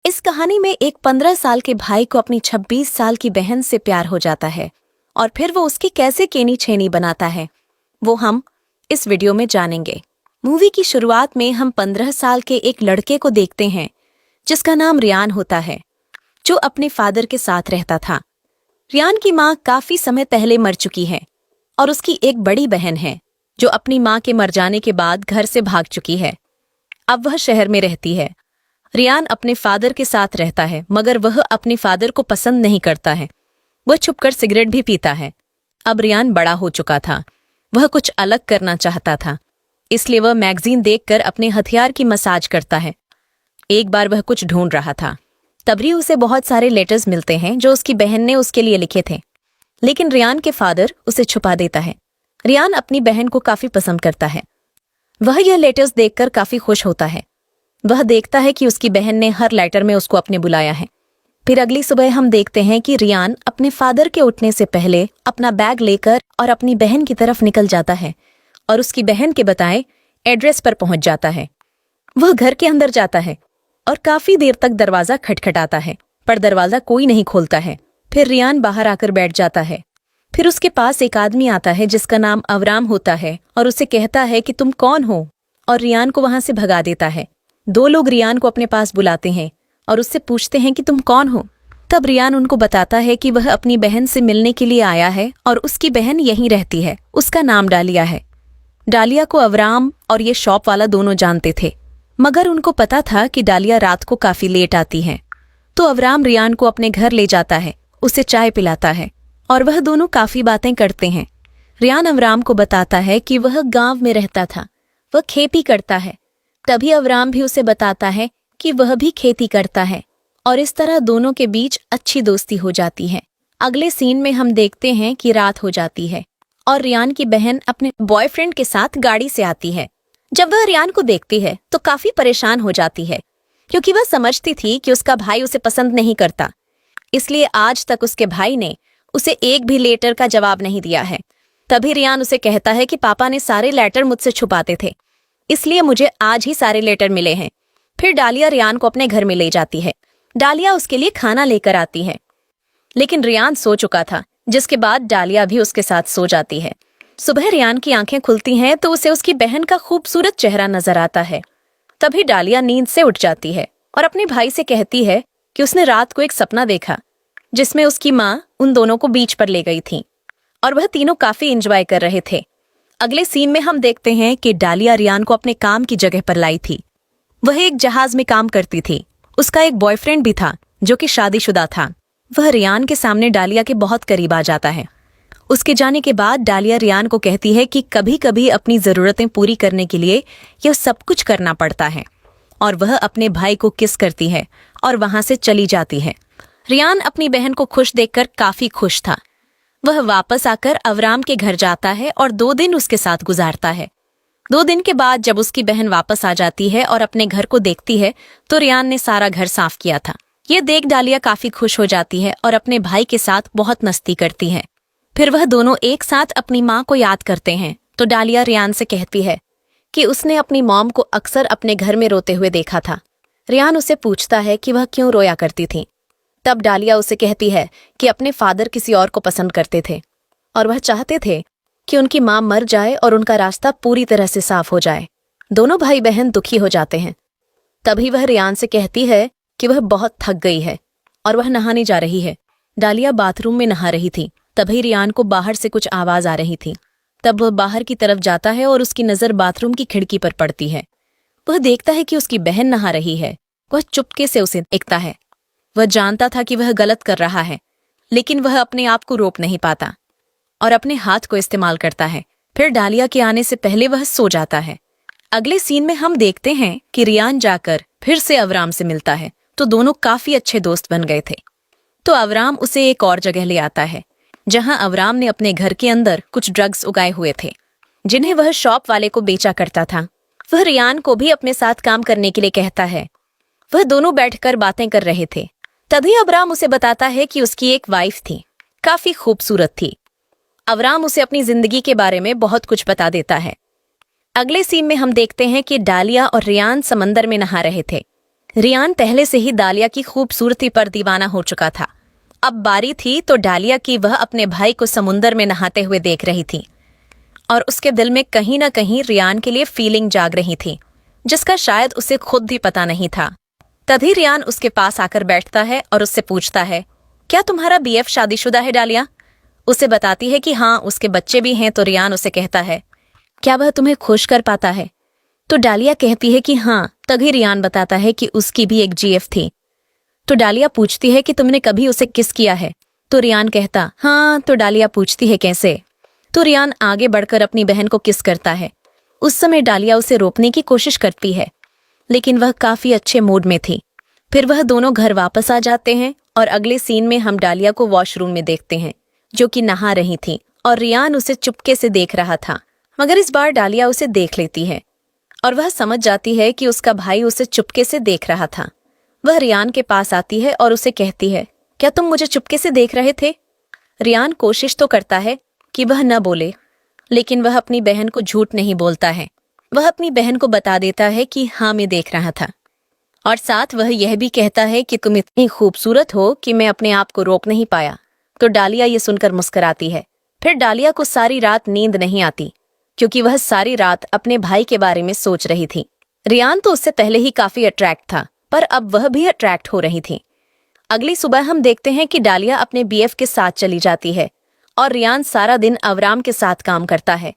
इस कहानी में एक 15 साल के भाई को अपनी 26 साल की बहन से प्यार हो जाता है और फिर वो उसकी कैसे केनी छेनी बनाता है वो हम इस वीडियो में जानेंगे। मूवी की शुरुआत में हम 15 साल के एक लड़के को देखते हैं जिसका नाम रियान होता है, जो अपने फादर के साथ रहता था। रियान की माँ काफी समय पहले मर चुकी है और उसकी एक बड़ी बहन है जो अपनी माँ के मर जाने के बाद घर से भाग चुकी है। अब वह शहर में रहती है। रियान अपने फादर के साथ रहता है मगर वह अपने फादर को पसंद नहीं करता है। वह छुपकर सिगरेट भी पीता है। अब रियान बड़ा हो चुका था, वह कुछ अलग करना चाहता था, इसलिए वह मैगजीन देखकर अपने हथियार की मसाज करता है। एक बार वह कुछ ढूंढ रहा था, तभी उसे बहुत सारे लेटर्स मिलते हैं जो उसकी बहन ने उसके लिए लिखे थे, लेकिन रियान के फादर उसे छुपा देता है। रियान अपनी बहन को काफी पसंद करता है। वह यह लेटर्स देखकर काफी खुश होता है। वह देखता है कि उसकी बहन ने हर लेटर में उसको अपने बुलाया है। फिर अगली सुबह हम देखते हैं कि रियान अपने फादर के उठने से पहले अपना बैग लेकर और अपनी बहन की तरफ निकल जाता है और उसकी बहन के बताए एड्रेस पर पहुंच जाता है। वह घर के अंदर जाता है और काफी देर तक दरवाजा खटखटाता है, पर दरवाजा कोई नहीं खोलता है। फिर रियान बाहर आकर बैठ जाता है। फिर उसके पास एक आदमी आता है जिसका नाम अवराम होता है और उसे कहता है कि तुम कौन हो, और रियान को वहां से भगा देता है। दो लोग रियान को अपने पास बुलाते हैं और उससे पूछते हैं कि तुम कौन हो। तब रियान उनको बताता है कि वह अपनी बहन से मिलने के लिए आया है और उसकी बहन यहीं रहती है। उसका नाम डालिया है। डालिया को अवराम और ये शॉप वाला दोनों जानते थे, मगर उनको पता था कि डालिया रात को काफी लेट आती है। तो अवराम रियान को अपने घर ले जाता है, उसे चाय पिलाता है और वह दोनों काफी बातें करते हैं। रियान अवराम को बताता है कि वह गांव में रहता था, वह खेती करता है। तभी अवराम भी उसे बताता है कि वह भी खेती करता है और इस तरह दोनों के बीच अच्छी दोस्ती हो जाती है। अगले सीन में हम देखते हैं कि रात हो जाती है और रियान की बहन अपने बॉयफ्रेंड के साथ गाड़ी से आती है। जब वह रियान को देखती है तो काफी परेशान हो जाती है, क्योंकि वह समझती थी कि उसका भाई उसे पसंद नहीं करता, इसलिए आज तक उसके भाई ने उसे एक भी लेटर का जवाब नहीं दिया है। तभी रियान उसे कहता है कि पापा ने सारे लेटर मुझसे छुपाते थे, इसलिए मुझे आज ही सारे लेटर मिले हैं। फिर डालिया रियान को अपने घर में ले जाती है। डालिया उसके लिए खाना लेकर आती है, लेकिन रियान सो चुका था, जिसके बाद डालिया भी उसके साथ सो जाती है। सुबह रियान की आंखें खुलती हैं तो उसे उसकी बहन का खूबसूरत चेहरा नजर आता है। तभी डालिया नींद से उठ जाती है और अपने भाई से कहती है कि उसने रात को एक सपना देखा जिसमें उसकी माँ उन दोनों को बीच पर ले गई थी और वह तीनों काफी एंजॉय कर रहे थे। अगले सीन में हम देखते हैं कि डालिया रियान को अपने काम की जगह पर लाई थी। वह एक जहाज में काम करती थी। उसका एक बॉयफ्रेंड भी था जो कि शादीशुदा था। वह रियान के सामने डालिया के बहुत करीब आ जाता है। उसके जाने के बाद डालिया रियान को कहती है कि कभी कभी अपनी जरूरतें पूरी करने के लिए यह सब कुछ करना पड़ता है, और वह अपने भाई को किस करती है और वहां से चली जाती है। रियान अपनी बहन को खुश देखकर काफी खुश था। वह वापस आकर अवराम के घर जाता है और 2 दिन उसके साथ गुजारता है। 2 दिन के बाद जब उसकी बहन वापस आ जाती है और अपने घर को देखती है तो रियान ने सारा घर साफ किया था। ये देख डालिया काफी खुश हो जाती है और अपने भाई के साथ बहुत मस्ती करती है। फिर वह दोनों एक साथ अपनी माँ को याद करते हैं तो डालिया रियान से कहती है कि उसने अपनी मॉम को अक्सर अपने घर में रोते हुए देखा था। रियान उसे पूछता है कि वह क्यों रोया करती थी। तब डालिया उसे कहती है कि अपने फादर किसी और को पसंद करते थे और वह चाहते थे कि उनकी माँ मर जाए और उनका रास्ता पूरी तरह से साफ हो जाए। दोनों भाई बहन दुखी हो जाते हैं। तभी वह रियान से कहती है कि वह बहुत थक गई है और वह नहाने जा रही है। डालिया बाथरूम में नहा रही थी। तभी रियान को बाहर से कुछ आवाज आ रही थी। तब वह बाहर की तरफ जाता है और उसकी नजर बाथरूम की खिड़की पर पड़ती है। वह देखता है कि उसकी बहन नहा रही है। वह चुपके से उसे देखता है। वह जानता था कि वह गलत कर रहा है, लेकिन वह अपने आप को रोक नहीं पाता और अपने हाथ को इस्तेमाल करता है। फिर डालिया के आने से पहले वह सो जाता है। अगले सीन में हम देखते हैं कि रियान जाकर फिर से अवराम से मिलता है तो दोनों काफी अच्छे दोस्त बन गए थे। तो अवराम उसे एक और जगह ले आता है जहां अवराम ने अपने घर के अंदर कुछ ड्रग्स उगाए हुए थे जिन्हें वह शॉप वाले को बेचा करता था। वह रियान को भी अपने साथ काम करने के लिए कहता है। वह दोनों बैठकर बातें कर रहे थे। तभी अवराम उसे बताता है कि उसकी एक वाइफ थी, काफी खूबसूरत थी। अवराम उसे अपनी जिंदगी के बारे में बहुत कुछ बता देता है। अगले सीन में हम देखते हैं कि डालिया और रियान समंदर में नहा रहे थे। रियान पहले से ही डालिया की खूबसूरती पर दीवाना हो चुका था। अब बारी थी तो डालिया की वह अपने भाई को समुंदर में नहाते हुए देख रही थी और उसके दिल में कहीं ना कहीं रियान के लिए फीलिंग जाग रही थी, जिसका शायद उसे खुद भी पता नहीं था। तभी रियान उसके पास आकर बैठता है और उससे पूछता है, क्या तुम्हारा बीएफ शादीशुदा है डालिया? उसे बताती है कि हाँ, उसके बच्चे भी हैं। तो रियान उसे कहता है, क्या वह तुम्हें खुश कर पाता है? तो डालिया कहती है कि हाँ। तभी रियान बताता है कि उसकी भी एक जीएफ थी। तो डालिया पूछती है कि तुमने कभी उसे किस किया है? तो रियान कहता हाँ। तो डालिया पूछती है कैसे? तो रियान आगे बढ़कर अपनी बहन को किस करता है। उस समय डालिया उसे रोकने की कोशिश करती है, लेकिन वह काफी अच्छे मूड में थी। फिर वह दोनों घर वापस आ जाते हैं और अगले सीन में हम डालिया को वॉशरूम में देखते हैं, जो कि नहा रही थी और रियान उसे चुपके से देख रहा था। मगर इस बार डालिया उसे देख लेती है और वह समझ जाती है कि उसका भाई उसे चुपके से देख रहा था। वह रियान के पास आती है और उसे कहती है, क्या तुम मुझे चुपके से देख रहे थे? रियान कोशिश तो करता है कि वह न बोले, लेकिन वह अपनी बहन को झूठ नहीं बोलता है। वह अपनी बहन को बता देता है कि हाँ, मैं देख रहा था, और साथ वह यह भी कहता है कि तुम इतनी खूबसूरत हो कि मैं अपने आप को रोक नहीं पाया। तो डालिया ये सुनकर मुस्कुराती है। फिर डालिया को सारी रात नींद नहीं आती, क्योंकि वह सारी रात अपने भाई के बारे में सोच रही थी। रियान तो उससे पहले ही काफी अट्रैक्ट था, पर अब वह भी अट्रैक्ट हो रही थी। अगली सुबह हम देखते हैं कि डालिया अपने बीएफ के साथ चली जाती है और रियान सारा दिन अवराम के साथ काम करता है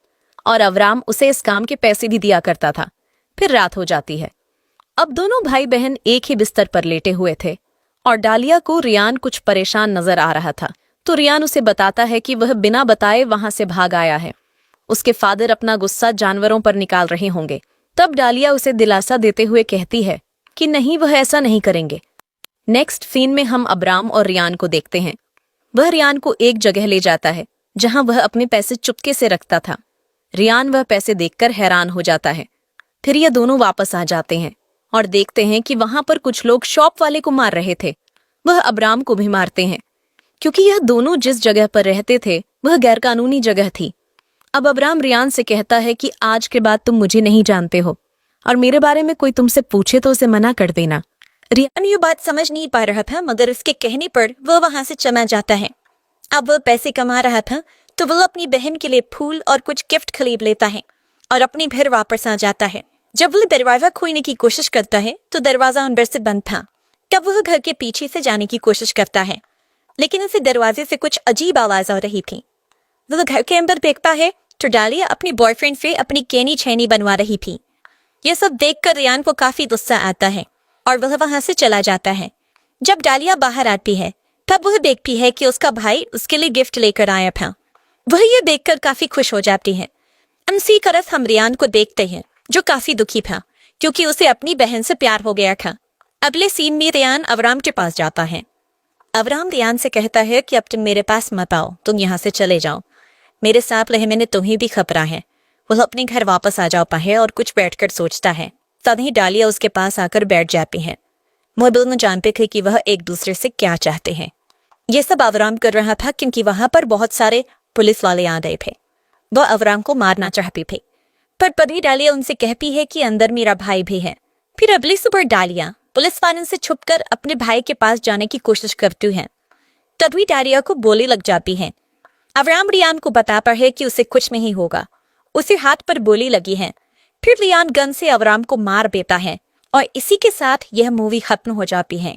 और अवराम उसे इस काम के पैसे भी दिया करता था। फिर रात हो जाती है। अब दोनों भाई बहन एक ही बिस्तर पर लेटे हुए थे और डालिया को रियान कुछ परेशान नजर आ रहा था। तो रियान उसे बताता है कि वह बिना बताए वहां से भाग आया है। उसके फादर अपना गुस्सा जानवरों पर निकाल रहे होंगे। तब डालिया उसे दिलासा देते हुए कहती है कि नहीं, वह ऐसा नहीं करेंगे। नेक्स्ट सीन में हम अबराम और रियान को देखते हैं। वह रियान को एक जगह ले जाता है जहां वह अपने पैसे चुपके से रखता था। रियान वह पैसे देखकर हैरान हो जाता है। फिर ये दोनों वापस आ जाते हैं और देखते हैं कि वहां पर कुछ लोग शॉप वाले को मार रहे थे। वह अबराम को भी मारते हैं, क्योंकि यह दोनों जिस जगह पर रहते थे वह गैरकानूनी जगह थी। अब अबराम रियान से कहता है कि आज के बाद तुम मुझे नहीं जानते हो और मेरे बारे में कोई तुमसे पूछे तो उसे मना कर देना। रियान ये बात समझ नहीं पा रहा था, मगर उसके कहने पर वह वहां से चला जाता है। अब वह पैसे कमा रहा था तो वह अपनी बहन के लिए फूल और कुछ गिफ्ट खरीद लेता है और अपने घर वापस आ जाता है। जब वह दरवाजा खोलने की कोशिश करता है तो दरवाजा अंदर से बंद था। तब वह घर के पीछे से जाने की कोशिश करता है, लेकिन उसे दरवाजे से कुछ अजीब आवाज आ रही थी। वह घर के अंदर देखता है तो डालिया अपने बॉयफ्रेंड से अपनी केनी छैनी बनवा रही थी। यह सब देखकर रियान को काफी गुस्सा आता है और वह वहां से चला जाता है। जब डालिया बाहर आती है तब वह देखती है कि उसका भाई उसके लिए गिफ्ट लेकर आया था। वह यह देखकर काफी खुश हो जाती है। इसी तरफ हम रियान को देखते हैं, जो काफी दुखी था क्योंकि उसे अपनी बहन से प्यार हो गया था। अगले सीन में रियान अवराम के पास जाता है। अवराम रियान से कहता है कि अब तुम मेरे पास मत आओ, तुम यहाँ से चले जाओ। मेरे साथ रहे मैंने तुम्हें भी खतरा है। वह अपने घर वापस आ जाता है और कुछ बैठकर सोचता है। तभी डालिया उसके पास आकर बैठ जाती है। वह दोनों जानते थे कि वह एक दूसरे से क्या चाहते हैं। यह सब अवराम कर रहा था क्योंकि वहां पर बहुत सारे पुलिस वाले आ गए थे। वह अवराम को मारना चाहते थे, पर तभी डालिया उनसे कहती है कि अंदर मेरा भाई भी है। फिर अगली सुबह डालिया पुलिस वालों से छुपकर अपने भाई के पास जाने की कोशिश करती है। तभी डालिया को गोली लग जाती है। अवराम रियान को बताता है कि उसे कुछ नहीं होगा, उसे हाथ पर गोली लगी है। फिर रियान गन से अवराम को मार देता है और इसी के साथ यह मूवी खत्म हो जाती है।